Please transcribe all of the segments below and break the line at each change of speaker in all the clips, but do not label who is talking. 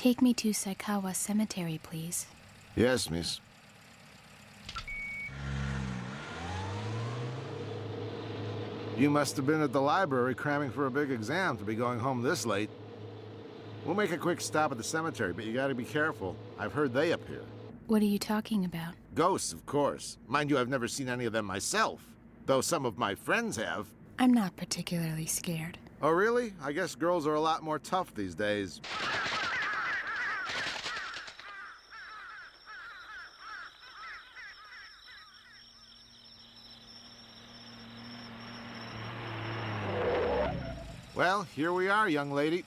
Take me to Saikawa Cemetery, please.
Yes, miss. You must have been at the library cramming for a big exam to be going home this late. We'll make a quick stop at the cemetery, but you gotta be careful. I've heard they appear.
What are you talking about?
Ghosts, of course. Mind you, I've never seen any of them myself, though some of my friends have.
I'm not particularly scared.
Oh, really? I guess girls are a lot more tough these days. Well, here we are, young lady.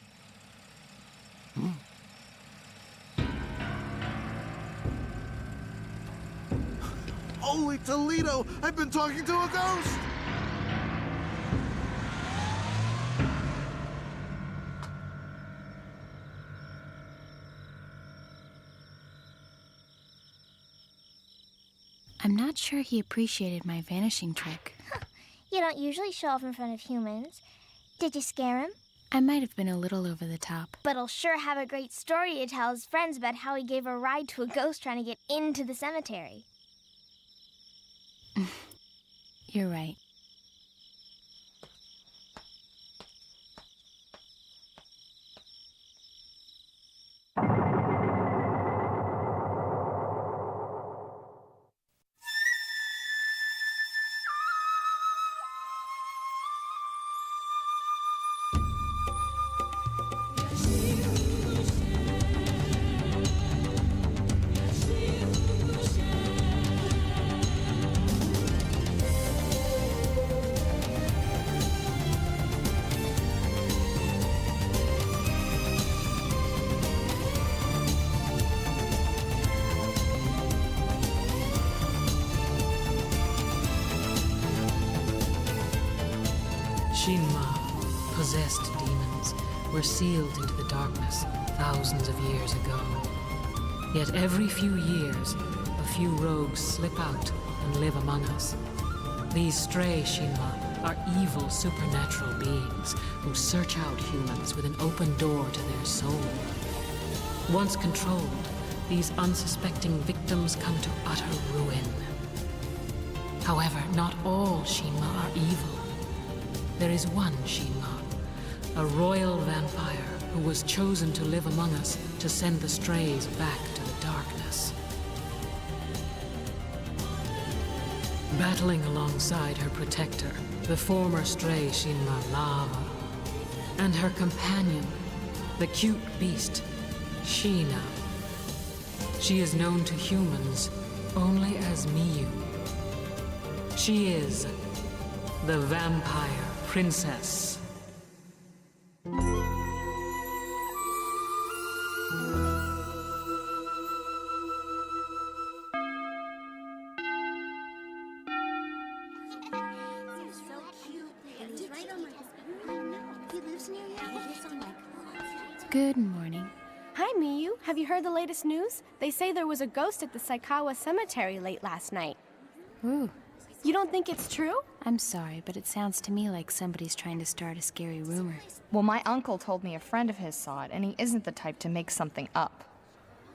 Holy Toledo! I've been talking to a ghost!
I'm not sure he appreciated my vanishing trick.
You don't usually show off in front of humans. Did you scare him?
I might have been a little over the top.
But he'll sure have a great story to tell his friends about how he gave a ride to a ghost trying to get into the cemetery.
You're right.
Shinma, possessed demons, were sealed into the darkness thousands of years ago. Yet every few years, a few rogues slip out and live among us. These stray Shinma are evil supernatural beings who search out humans with an open door to their soul. Once controlled, these unsuspecting victims come to utter ruin. However, not all Shinma are evil. There is one Shinma, a royal vampire who was chosen to live among us to send the strays back to the darkness. Battling alongside her protector, the former stray Shinma Lava, and her companion, the cute beast, Sheena. She is known to humans only as Miyu. She is the Vampire Princess.
Good morning.
Hi, Miyu. Have you heard the latest news? They say there was a ghost at the Saikawa Cemetery late last night.
Ooh,
You don't think it's true?
I'm sorry, but it sounds to me like somebody's trying to start a scary rumor.
Well, my uncle told me a friend of his saw it, and he isn't the type to make something up.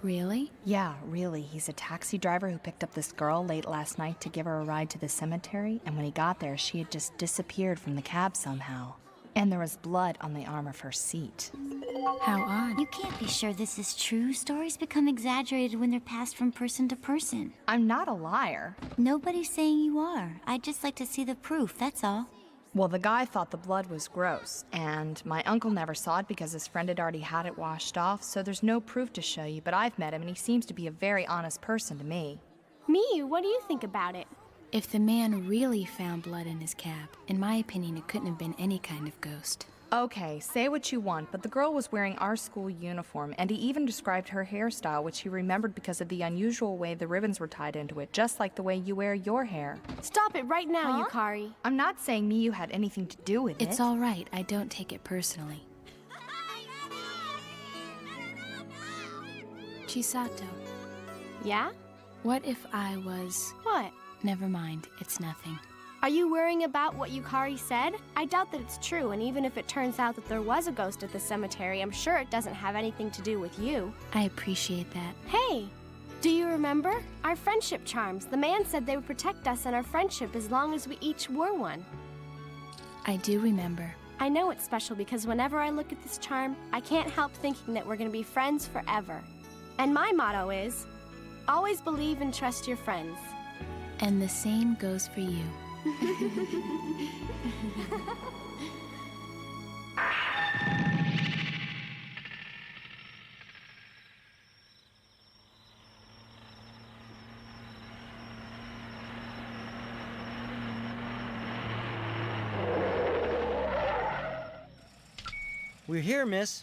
Really?
Yeah, really. He's a taxi driver who picked up this girl late last night to give her a ride to the cemetery, and when he got there, she had just disappeared from the cab somehow. And there was blood on the arm of her seat.
How odd.
You can't be sure this is true. Stories become exaggerated when they're passed from person to person.
I'm not a liar.
Nobody's saying you are. I'd just like to see the proof, that's all.
Well, the guy thought the blood was gross, and my uncle never saw it because his friend had already had it washed off, so there's no proof to show you, but I've met him, and he seems to be a very honest person to me.
Miyu, what do you think about it?
If the man really found blood in his cab, in my opinion, it couldn't have been any kind of ghost.
Okay, say what you want, but the girl was wearing our school uniform, and he even described her hairstyle, which he remembered because of the unusual way the ribbons were tied into it, just like the way you wear your hair.
Stop it right now, Yukari.
I'm not saying Miyu had anything to do with it.
It's all right. I don't take it personally. Chisato,
Yeah?
what if I was...
What?
Never mind. It's nothing.
Are you worrying about what Yukari said? I doubt that it's true, and even if it turns out that there was a ghost at the cemetery, I'm sure it doesn't have anything to do with you.
I appreciate that.
Hey, do you remember? Our friendship charms. The man said they would protect us and our friendship as long as we each wore one.
I do remember.
I know it's special because whenever I look at this charm, I can't help thinking that we're going to be friends forever. And my motto is, always believe and trust your friends.
And the same goes for you.
We're here, miss.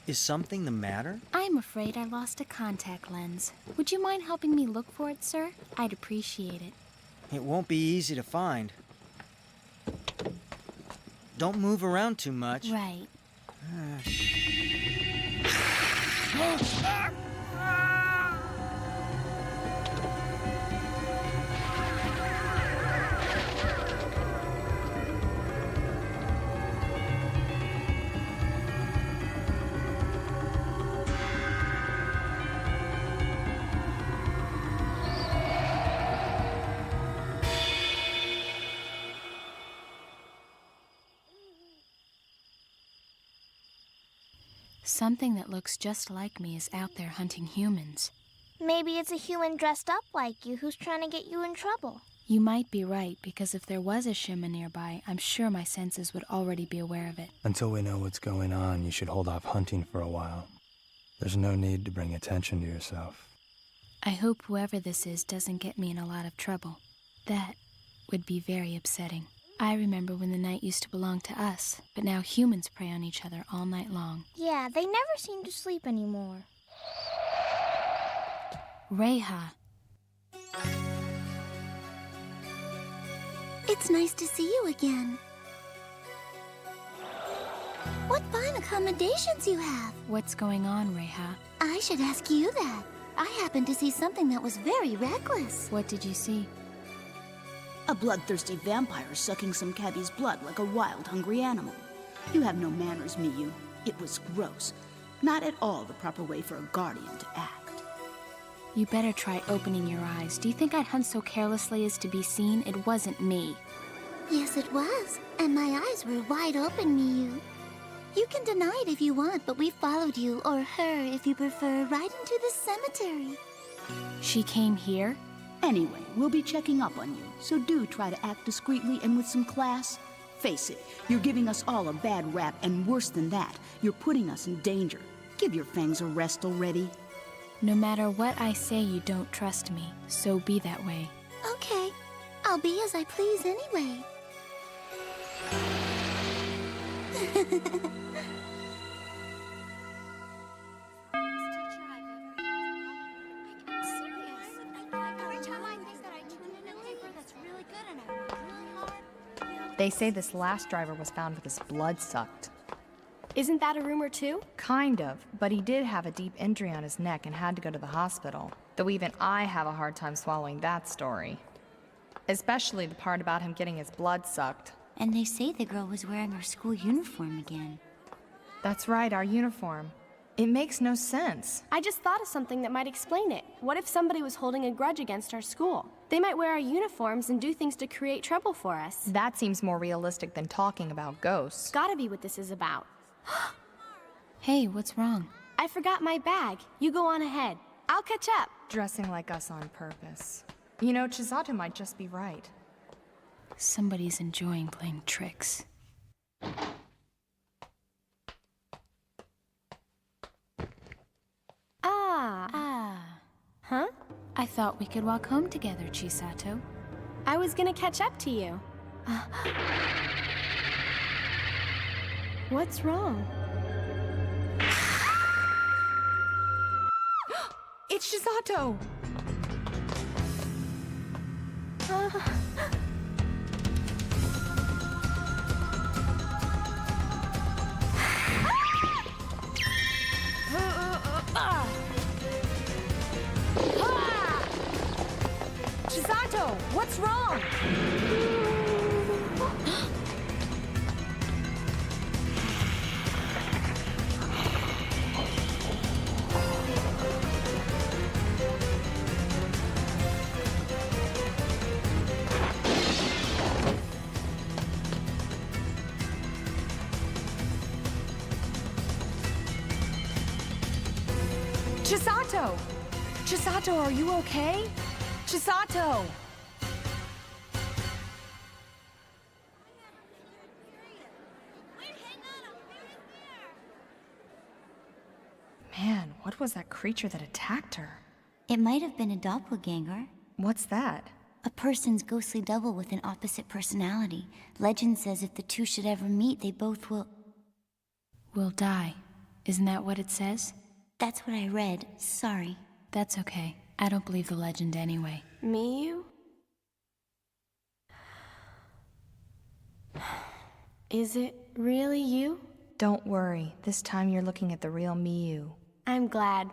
Is something the matter?
I'm afraid I lost a contact lens. Would you mind helping me look for it, sir? I'd appreciate it.
It won't be easy to find. Don't move around too much.
Right. Something that looks just like me is out there hunting humans.
Maybe it's a human dressed up like you who's trying to get you in trouble.
You might be right, because if there was a Shima nearby, I'm sure my senses would already be aware of it.
Until we know what's going on, you should hold off hunting for a while. There's no need to bring attention to yourself.
I hope whoever this is doesn't get me in a lot of trouble. That would be very upsetting. I remember when the night used to belong to us, but now humans prey on each other all night long.
Yeah, they never seem to sleep anymore.
Reiha.
It's nice to see you again. What fine accommodations you have.
What's going on, Reiha?
I should ask you that. I happened to see something that was very reckless.
What did you see?
A bloodthirsty vampire sucking some cabbie's blood like a wild, hungry animal. You have no manners, Miyu. It was gross. Not at all the proper way for a guardian to act.
You better try opening your eyes. Do you think I'd hunt so carelessly as to be seen? It wasn't me.
Yes, it was. And my eyes were wide open, Miyu. You can deny it if you want, but we followed you, or her if you prefer, right into the cemetery.
She came here?
Anyway, we'll be checking up on you, so do try to act discreetly and with some class. Face it, you're giving us all a bad rap, and worse than that, you're putting us in danger. Give your fangs a rest already.
No matter what I say, you don't trust me, so be that way.
Okay, I'll be as I please anyway.
They say this last driver was found with his blood sucked.
Isn't that a rumor too?
Kind of, but he did have a deep injury on his neck and had to go to the hospital. Though even I have a hard time swallowing that story. Especially the part about him getting his blood sucked.
And they say the girl was wearing her school uniform again.
That's right, our uniform. It makes no sense.
I just thought of something that might explain it. What if somebody was holding a grudge against our school? They might wear our uniforms and do things to create trouble for us.
That seems more realistic than talking about ghosts.
Gotta be what this is about.
Hey, what's wrong?
I forgot my bag. You go on ahead. I'll catch up.
Dressing like us on purpose. You know, Chisato might just be right.
Somebody's enjoying playing tricks.
Huh?
I thought we could walk home together, Chisato.
I was gonna catch up to you. What's wrong?
It's Chisato! Chisato, What's wrong? Chisato! Chisato, are you okay? Chisato! Man, what was that creature that attacked her?
It might have been a doppelganger.
What's that?
A person's ghostly double with an opposite personality. Legend says if the two should ever meet, they both
will die. Isn't that what it says?
That's what I read. Sorry.
That's okay. I don't believe the legend anyway.
Miyu? Is it really you?
Don't worry. This time you're looking at the real Miyu.
I'm glad.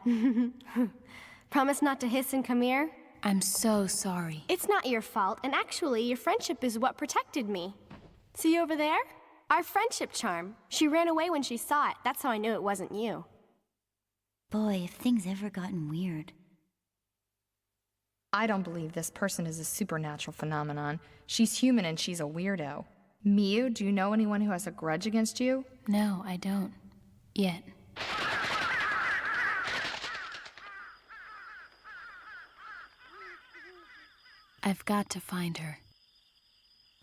Promise not to hiss and come here?
I'm so sorry.
It's not your fault, and actually, your friendship is what protected me. See over there? Our friendship charm. She ran away when she saw it. That's how I knew it wasn't you.
Boy, if things ever gotten weird.
I don't believe this person is a supernatural phenomenon. She's human and she's a weirdo. Miyu, do you know anyone who has a grudge against you?
No, I don't. Yet. I've got to find her.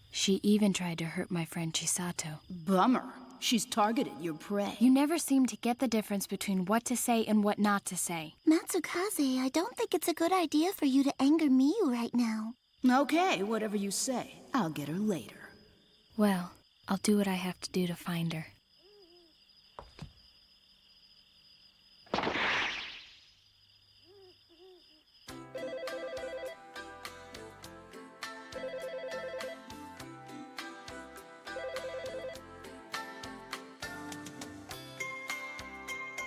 She even tried to hurt my friend Chisato.
Bummer. She's targeted your prey.
You never seem to get the difference between what to say and what not to say.
Matsukaze, I don't think it's a good idea for you to anger Miyu right now.
Okay, whatever you say. I'll get her later.
Well, I'll do what I have to do to find her.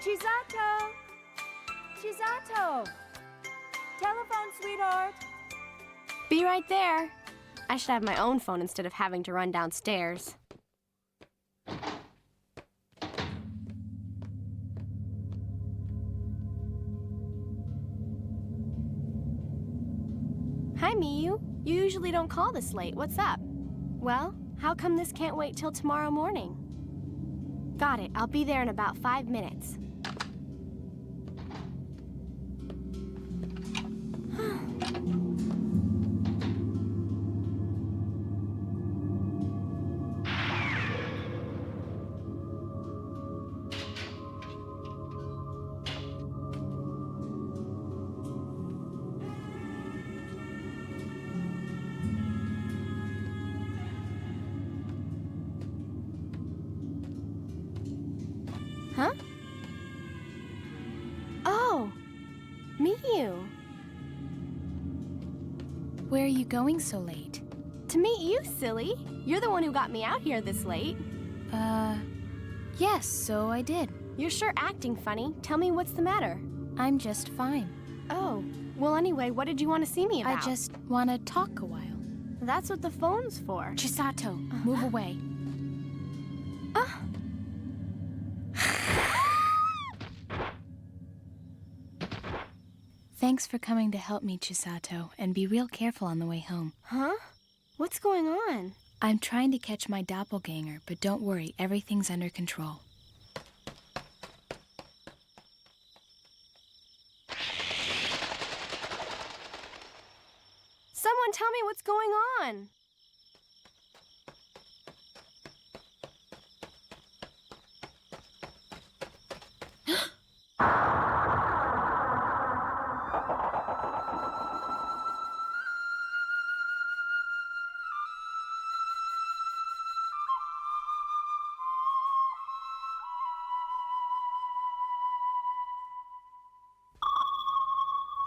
Chisato! Chisato! Telephone, sweetheart!
Be right there. I should have my own phone instead of having to run downstairs. Hi, Miyu. You usually don't call this late. What's up? Well, how come this can't wait till tomorrow morning? Got it. I'll be there in about 5 minutes. Huh? Oh, Miyu.
Where are you going so late?
To meet you, silly. You're the one who got me out here this late.
Yes, so I did.
You're sure acting funny. Tell me what's the matter.
I'm just fine.
Oh, well anyway, what did you want to see me about?
I just want to talk a while.
That's what the phone's for.
Chisato, move away. Thanks for coming to help me, Chisato, and be real careful on the way home.
Huh? What's going on?
I'm trying to catch my doppelganger, but don't worry, everything's under control.
Someone tell me what's going on.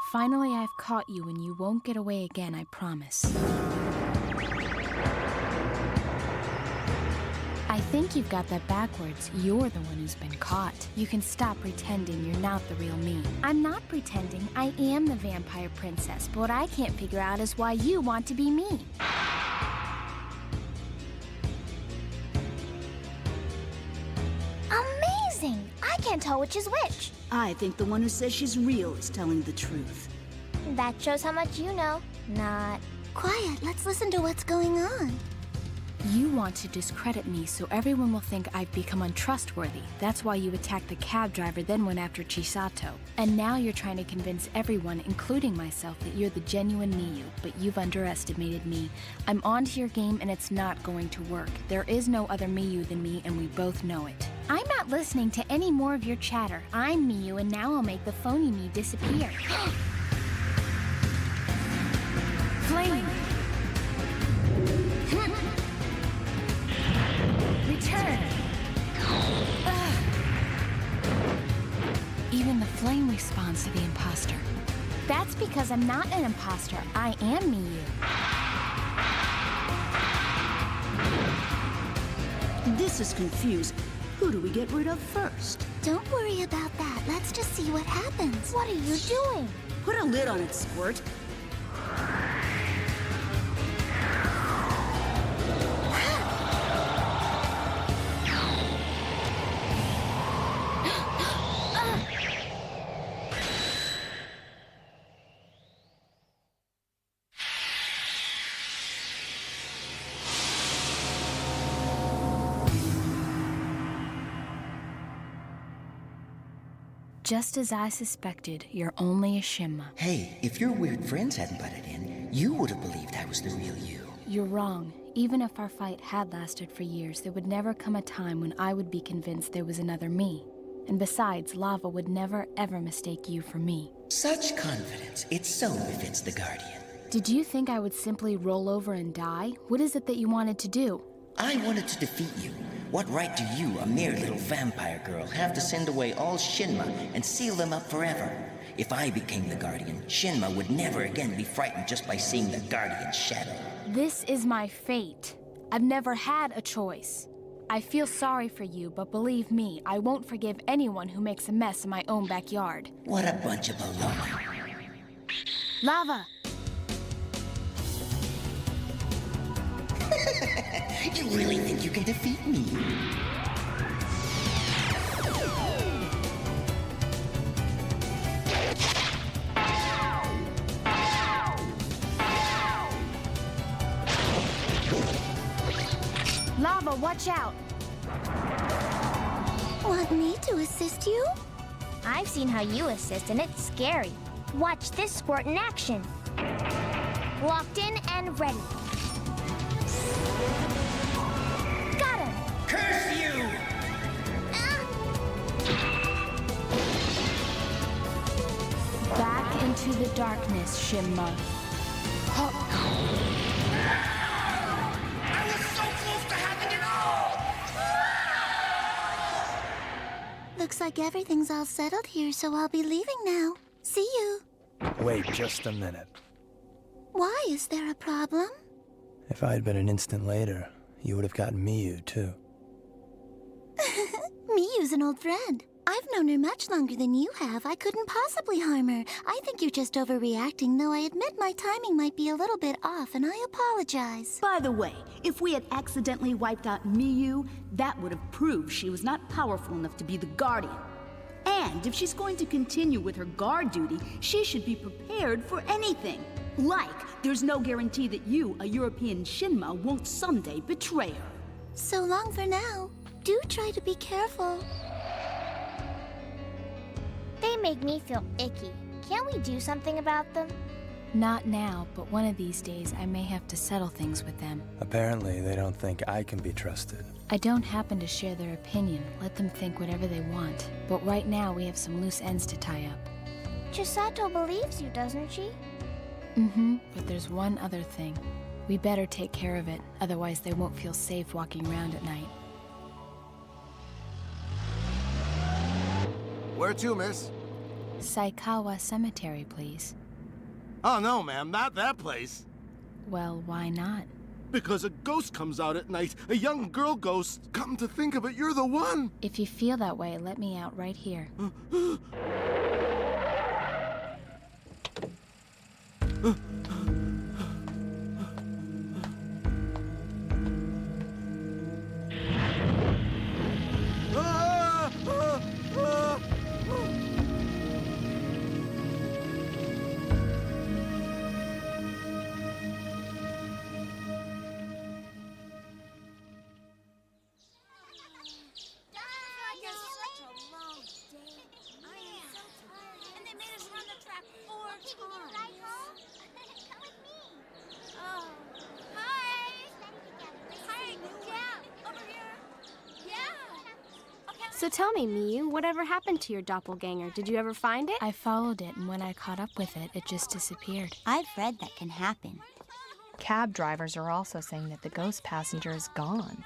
Finally, I've caught you, and you won't get away again, I promise. I think you've got that backwards. You're the one who's been caught. You can stop pretending you're not the real me.
I'm not pretending. I am the vampire princess, but what I can't figure out is why you want to be me. Amazing! I can't tell which is which.
I think the one who says she's real is telling the truth.
That shows how much you know. Not.
Quiet, let's listen to what's going on.
You want to discredit me so everyone will think I've become untrustworthy. That's why you attacked the cab driver, then went after Chisato. And now you're trying to convince everyone, including myself, that you're the genuine Miyu, but you've underestimated me. I'm onto your game and it's not going to work. There is no other Miyu than me and we both know it.
I'm not listening to any more of your chatter. I'm Miyu and now I'll make the phony me disappear.
Flame!
Return!
Even the flame responds to the imposter.
That's because I'm not an imposter. I am Miyu.
This is confusing. Who do we get rid of first?
Don't worry about that. Let's just see what happens.
What are you doing?
Put a lid on it, Squirt.
Just as I suspected, you're only a Shinma.
Hey, if your weird friends hadn't butted in, you would have believed I was the real you.
You're wrong. Even if our fight had lasted for years, there would never come a time when I would be convinced there was another me. And besides, Lava would never ever mistake you for me.
Such confidence. It so befits the Guardian.
Did you think I would simply roll over and die? What is it that you wanted to do?
I wanted to defeat you. What right do you, a mere little vampire girl, have to send away all Shinma and seal them up forever? If I became the Guardian, Shinma would never again be frightened just by seeing the Guardian's shadow.
This is my fate. I've never had a choice. I feel sorry for you, but believe me, I won't forgive anyone who makes a mess in my own backyard.
What a bunch of baloney.
Lava!
You really think you can defeat me?
Lava, watch out!
Want me to assist you?
I've seen how you assist, and it's scary. Watch this squirt in action. Locked in and ready. Got him!
Curse you!
Back into the darkness, Shinma.
I was so close to having it all!
Looks like everything's all settled here, so I'll be leaving now. See you.
Wait just a minute.
Why? Is there a problem?
If I had been an instant later, you would have gotten Miyu, too.
Miyu's an old friend. I've known her much longer than you have. I couldn't possibly harm her. I think you're just overreacting, though I admit my timing might be a little bit off, and I apologize.
By the way, if we had accidentally wiped out Miyu, that would have proved she was not powerful enough to be the Guardian. And if she's going to continue with her guard duty, she should be prepared for anything. Like, there's no guarantee that you, a European Shinma, won't someday betray her.
So long for now. Do try to be careful.
They make me feel icky. Can't we do something about them?
Not now, but one of these days I may have to settle things with them.
Apparently, they don't think I can be trusted.
I don't happen to share their opinion. Let them think whatever they want. But right now we have some loose ends to tie up.
Chisato believes you, doesn't she?
But there's one other thing. We better take care of it, otherwise they won't feel safe walking around at night.
Where to, miss?
Saikawa Cemetery, please.
Oh, no, ma'am, not that place.
Well, why not?
Because a ghost comes out at night, a young girl ghost. Come to think of it, you're the one.
If you feel that way, let me out right here.
So tell me, Miyu, whatever happened to your doppelganger? Did you ever find it?
I followed it, and when I caught up with it, it just disappeared.
I've read that can happen.
Cab drivers are also saying that the ghost passenger is gone.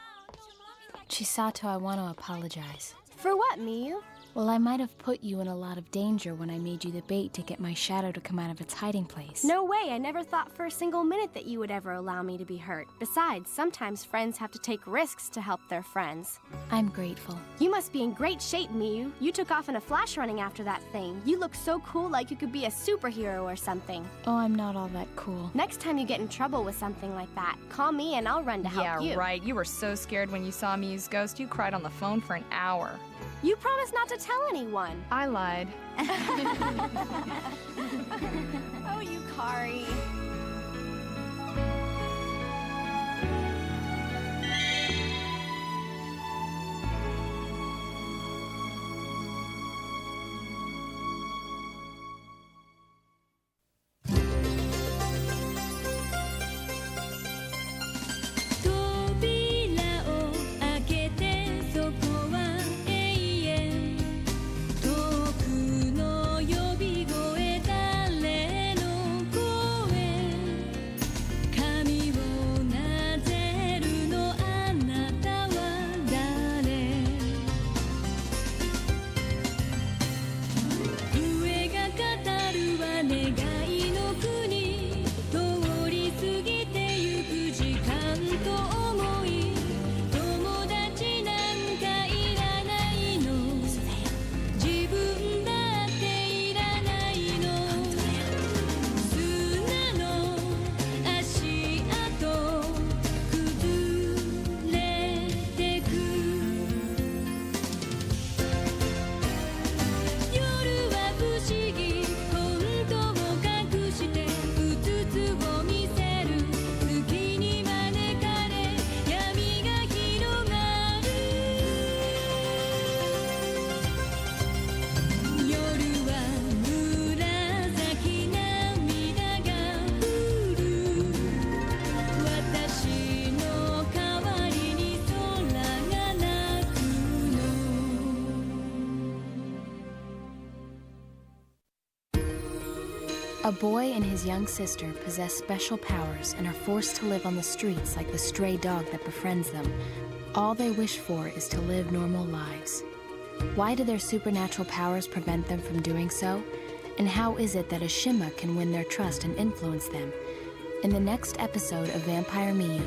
Chisato, I want to apologize.
For what, Miyu?
Well, I might have put you in a lot of danger when I made you the bait to get my shadow to come out of its hiding place.
No way, I never thought for a single minute that you would ever allow me to be hurt. Besides, sometimes friends have to take risks to help their friends.
I'm grateful.
You must be in great shape, Miyu. You took off in a flash running after that thing. You look so cool, like you could be a superhero or something.
Oh, I'm not all that cool.
Next time you get in trouble with something like that, call me and I'll run to help you.
Yeah, right. You were so scared when you saw Miyu's ghost, you cried on the phone for an hour.
You promised not to tell anyone.
I lied.
Oh, you Kari.
A boy and his young sister possess special powers and are forced to live on the streets like the stray dog that befriends them. All they wish for is to live normal lives. Why do their supernatural powers prevent them from doing so? And how is it that a Shima can win their trust and influence them? In the next episode of Vampire Miyu,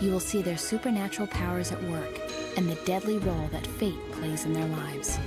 you will see their supernatural powers at work and the deadly role that fate plays in their lives.